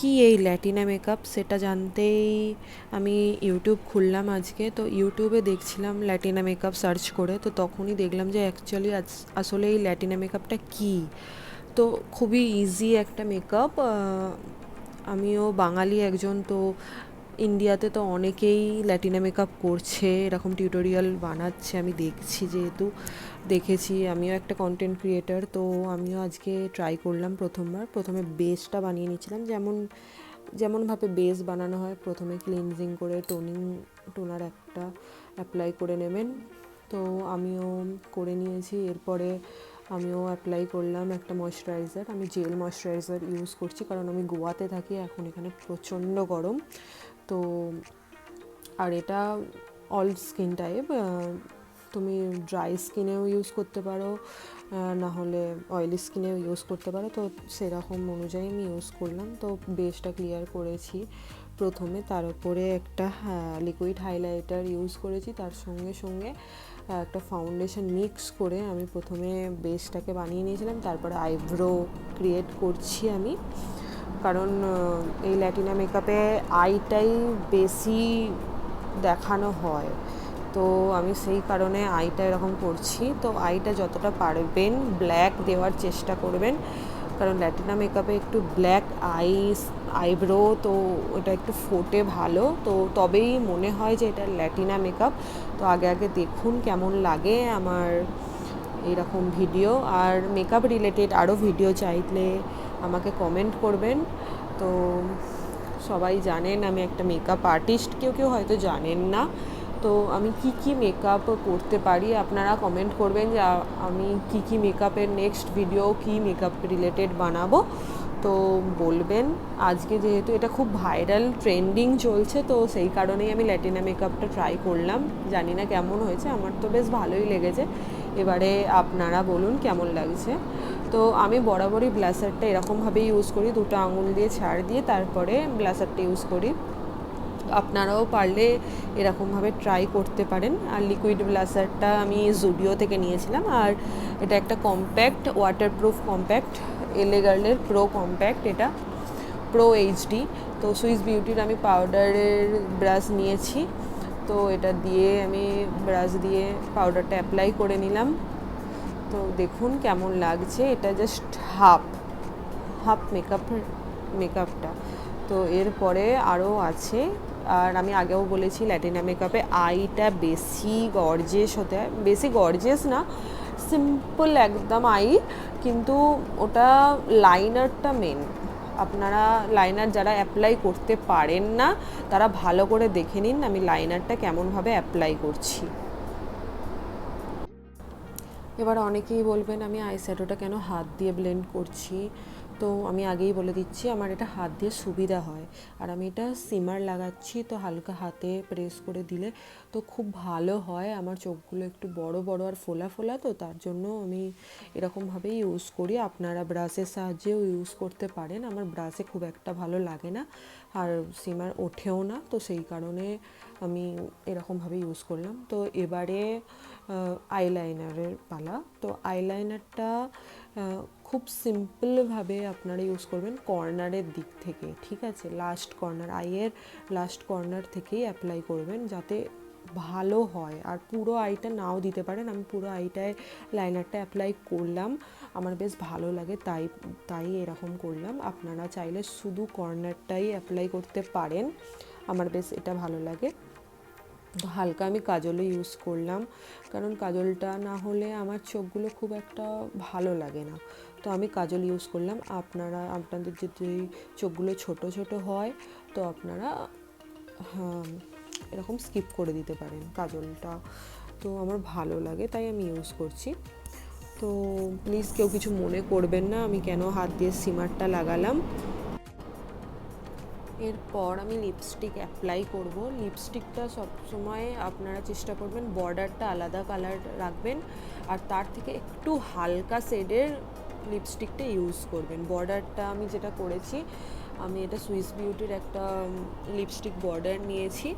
কি এই ল্যাটিনা মেকআপ সেটা জানতেই আমি ইউটিউব খুললাম আজকে। তো ইউটিউবে দেখছিলাম ল্যাটিনা মেকআপ সার্চ করে, তো তখনই দেখলাম যে অ্যাকচুয়ালি আসলে এই ল্যাটিনা মেকআপটা কী। তো খুবই ইজি একটা মেকআপ। আমিও বাঙালি একজন, তো ইন্ডিয়াতে তো অনেকেই ল্যাটিনা মেকআপ করছে, এরকম টিউটোরিয়াল বানাচ্ছে, আমি দেখছি, যেহেতু দেখেছি, আমিও একটা কন্টেন্ট ক্রিয়েটার, তো আমিও আজকে ট্রাই করলাম। প্রথমে বেসটা বানিয়ে নিয়েছিলাম, যেমনভাবে বেস বানানো হয়। প্রথমে ক্লিনজিং করে টোনার একটা অ্যাপ্লাই করে নেবেন, তো আমিও করে নিয়েছি। এরপরে আমিও অ্যাপ্লাই করলাম একটা ময়শ্চারাইজার। আমি জেল ময়শ্চারাইজার ইউজ করছি, কারণ আমি গোয়াতে থাকি, এখন এখানে প্রচণ্ড গরম। তো আর এটা অল স্কিন টাইপ, তুমি ড্রাই স্কিনেও ইউজ করতে পারো, না হলে অয়েলি স্কিনেও ইউজ করতে পারো। তো সেরকম অনুযায়ী আমি ইউজ করলাম। তো বেসটা ক্লিয়ার করেছি প্রথমে, তার উপরে একটা লিকুইড হাইলাইটার ইউজ করেছি, তার সঙ্গে সঙ্গে একটা ফাউন্ডেশন মিক্স করে আমি প্রথমে বেসটাকে বানিয়ে নিয়েছিলাম। তারপরে আইব্রো ক্রিয়েট করছি আমি, কারণ এই ল্যাটিনা মেকআপে আইটাই বেশি দেখানো হয়, তো আমি সেই কারণে আইটা এরকম করছি। তো আইটা যতটা পারবেন ব্ল্যাক দেওয়ার চেষ্টা করবেন, কারণ ল্যাটিনা মেকআপে একটু ব্ল্যাক আইব্রো, তো ওটা একটু ফোটে ভালো, তো তবেই মনে হয় যে এটা ল্যাটিনা মেকআপ। তো আগে দেখুন কেমন লাগে আমার এইরকম ভিডিও, আর মেকআপ রিলেটেড আরও ভিডিও চাইলে আমাকে কমেন্ট করবেন। তো সবাই জানেন আমি একটা মেকআপ আর্টিস্ট, কেউ হয়তো জানেন না। তো আমি কি মেকআপ করতে পারি আপনারা কমেন্ট করবেন, যে আমি কি মেকআপের নেক্সট ভিডিও কি মেকআপ রিলেটেড বানাবো, তো বলবেন। আজকে যেহেতু এটা খুব ভাইরাল ট্রেন্ডিং চলছে, তো সেই কারণেই আমি ল্যাটিনা মেকআপটা ট্রাই করলাম। জানি না কেমন হয়েছে, আমার তো বেশ ভালোই লেগেছে। এবারে আপনারা বলুন কেমন লাগছে। তো আমি বরাবরই ব্লাসারটা এরকমভাবে ইউজ করি, দুটো আঙুল দিয়ে ছাড় দিয়ে তারপরে ব্লাসারটা ইউজ করি। আপনারাও পারলে এরকমভাবে ট্রাই করতে পারেন। আর লিকুইড ব্লাসারটা আমি জুডিও থেকে নিয়েছিলাম, আর এটা একটা কম্প্যাক্ট ওয়াটারপ্রুফ কম্প্যাক্ট, এলে গার্লের প্রো কম্প্যাক্ট, এটা প্রো এইচডি। তো সুইস বিউটির আমি পাউডারের ব্রাশ নিয়েছি, তো এটা দিয়ে আমি ব্রাশ দিয়ে পাউডারটা অ্যাপ্লাই করে নিলাম। তো দেখুন কেমন লাগছে, এটা জাস্ট হাফ মেকআপটা। তো এরপরে আরও আছে, আর আমি আগেও বলেছি ল্যাটিনা মেকআপে আইটা বেশি গর্জিয়াস হতে হয়, বেশি গর্জিয়াস না, সিম্পল একদম আই, কিন্তু ওটা লাইনারটা মেন। আপনারা লাইনার যারা অ্যাপ্লাই করতে পারেন না, তারা ভালো করে দেখে নিন আমি লাইনারটা কেমনভাবে অ্যাপ্লাই করছি। এবার অনেকেই বলবেন আমি আইশ্যাডোটা কেন হাত দিয়ে ব্লেন্ড করছি, তো আমি আগেই বলে দিচ্ছি আমার এটা হাত দিয়ে সুবিধা হয়। আর আমি এটা সিমার লাগাচ্ছি, তো হালকা হাতে প্রেস করে দিলে তো খুব ভালো হয়। আমার চোখগুলো একটু বড় আর ফোলা, তো তার জন্য আমি এরকমভাবেই ইউজ করি। আপনারা ব্রাশের সাহায্যেও ইউজ করতে পারেন, আমার ব্রাশে খুব একটা ভালো লাগে না, আর সিমার ওঠেও না, তো সেই কারণে আমি এরকমভাবে ইউজ করলাম। তো এবারে আইলাইনারের পালা। তো আইলাইনারটা খুব সিম্পলভাবে আপনারা ইউজ করবেন কর্নারের দিক থেকে, ঠিক আছে, লাস্ট কর্নার, আইয়ের লাস্ট কর্নার থেকেই অ্যাপ্লাই করবেন, যাতে ভালো হয়। আর পুরো আইটা নাও দিতে পারেন, আমি পুরো আইটায় লাইনারটা অ্যাপ্লাই করলাম, আমার বেশ ভালো লাগে, তাই এরকম করলাম। আপনারা চাইলে শুধু কর্নারটাই অ্যাপ্লাই করতে পারেন, আমার বেশ এটা ভালো লাগে। তো হালকা আমি কাজলও ইউজ করলাম, কারণ কাজলটা না হলে আমার চোখগুলো খুব একটা ভালো লাগে না, তো আমি কাজল ইউজ করলাম। আপনাদের যদি চোখগুলো ছোট হয়, তো আপনারা এরকম স্কিপ করে দিতে পারেন কাজলটা, তো আমার ভালো লাগে তাই আমি ইউজ করছি। তো প্লিজ কেউ কিছু মনে করবেন না আমি কেন হাত দিয়ে সিমারটা লাগালাম। এরপর আমি লিপস্টিক অ্যাপ্লাই করব। লিপস্টিকটা সবসময় আপনারা চেষ্টা করবেন বর্ডারটা আলাদা কালার রাখবেন, আর তার থেকে একটু হালকা শেডের লিপস্টিকটা ইউজ করবেন। বর্ডারটা আমি যেটা করেছি, আমি এটা সুইস বিউটির একটা লিপস্টিক বর্ডার নিয়েছি,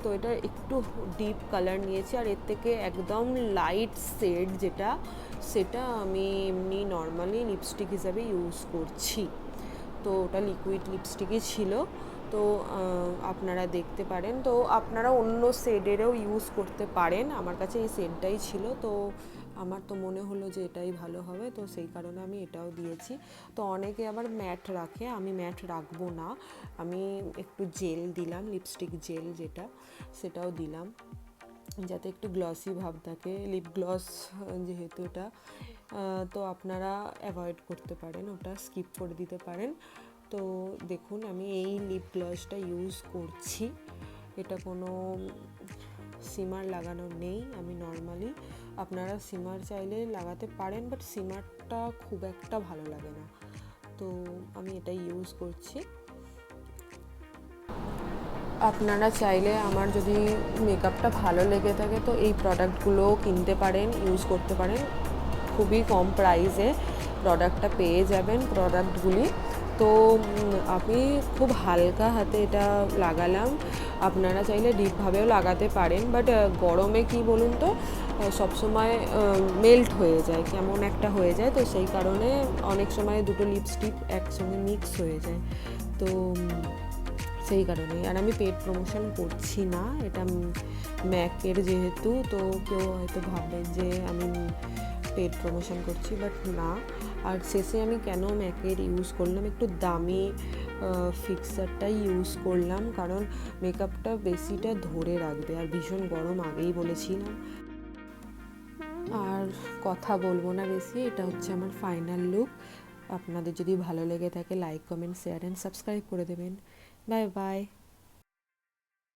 তো এটা একটু ডিপ কালার নিয়েছি, আর এর থেকে একদম লাইট শেড সেটা আমি এমনি নর্মালি লিপস্টিক হিসাবে ইউজ করছি। তো ওটা লিকুইড লিপস্টিকই ছিল। তো আপনারা দেখতে পারেন, তো আপনারা অন্য শেডেরও ইউজ করতে পারেন। আমার কাছে এই শেডটাই ছিল, তো আমার তো মনে হলো যে এটাই ভালো হবে, তো সেই কারণে আমি এটাও দিয়েছি। তো অনেকে আবার ম্যাট রাখে, আমি ম্যাট রাখবো না, আমি একটু জেল দিলাম, লিপস্টিক জেল যেটা, সেটাও দিলাম যাতে একটু গ্লসি ভাব থাকে। লিপ গ্লস যেহেতু এটা, তো আপনারা অ্যাভয়েড করতে পারেন, ওটা স্কিপ করে দিতে পারেন। তো দেখুন আমি এই লিপ গ্লসটা ইউজ করছি, এটা কোনো সিমার লাগানো নেই, আমি নর্মালি, আপনারা সিমার চাইলে লাগাতে পারেন, বাট সিমারটা খুব একটা ভালো লাগে না, তো আমি এটাই ইউজ করছি। আপনারা চাইলে আমার যদি মেকআপটা ভালো লেগে থাকে তো এই প্রোডাক্টগুলো কিনতে পারেন, ইউজ করতে পারেন, খুবই কম প্রাইসে প্রোডাক্টটা পেয়ে যাবেন প্রোডাক্টগুলি। তো আমি খুব হালকা হাতে এটা লাগালাম, আপনারা চাইলে ডিপভাবেও লাগাতে পারেন, বাট গরমে কি বলুন তো সবসময় মেল্ট হয়ে যায়, কেমন একটা হয়ে যায়, তো সেই কারণে অনেক সময় দুটো লিপস্টিক একসঙ্গে মিক্স হয়ে যায়, তো সেই কারণে। আর আমি পেড প্রমোশন করছি না, এটা ম্যাকের যেহেতু, তো কেউ হয়তো ভাববে যে আমি পেড প্রমোশন করছি, বাট না। আর শেষে আমি কেন ম্যাকের ইউজ করলাম, একটু দামি ফিক্সারটাই ইউজ করলাম, কারণ মেকআপটা বেশিটা ধরে রাখবে, আর ভীষণ গরম আগেই বলেছিলাম। আর কথা বলবো না বেশি, এটা হচ্ছে আমার ফাইনাল লুক। আপনাদের যদি ভালো লেগে থাকে like, comment, share and subscribe করে দেবেন। Bye bye.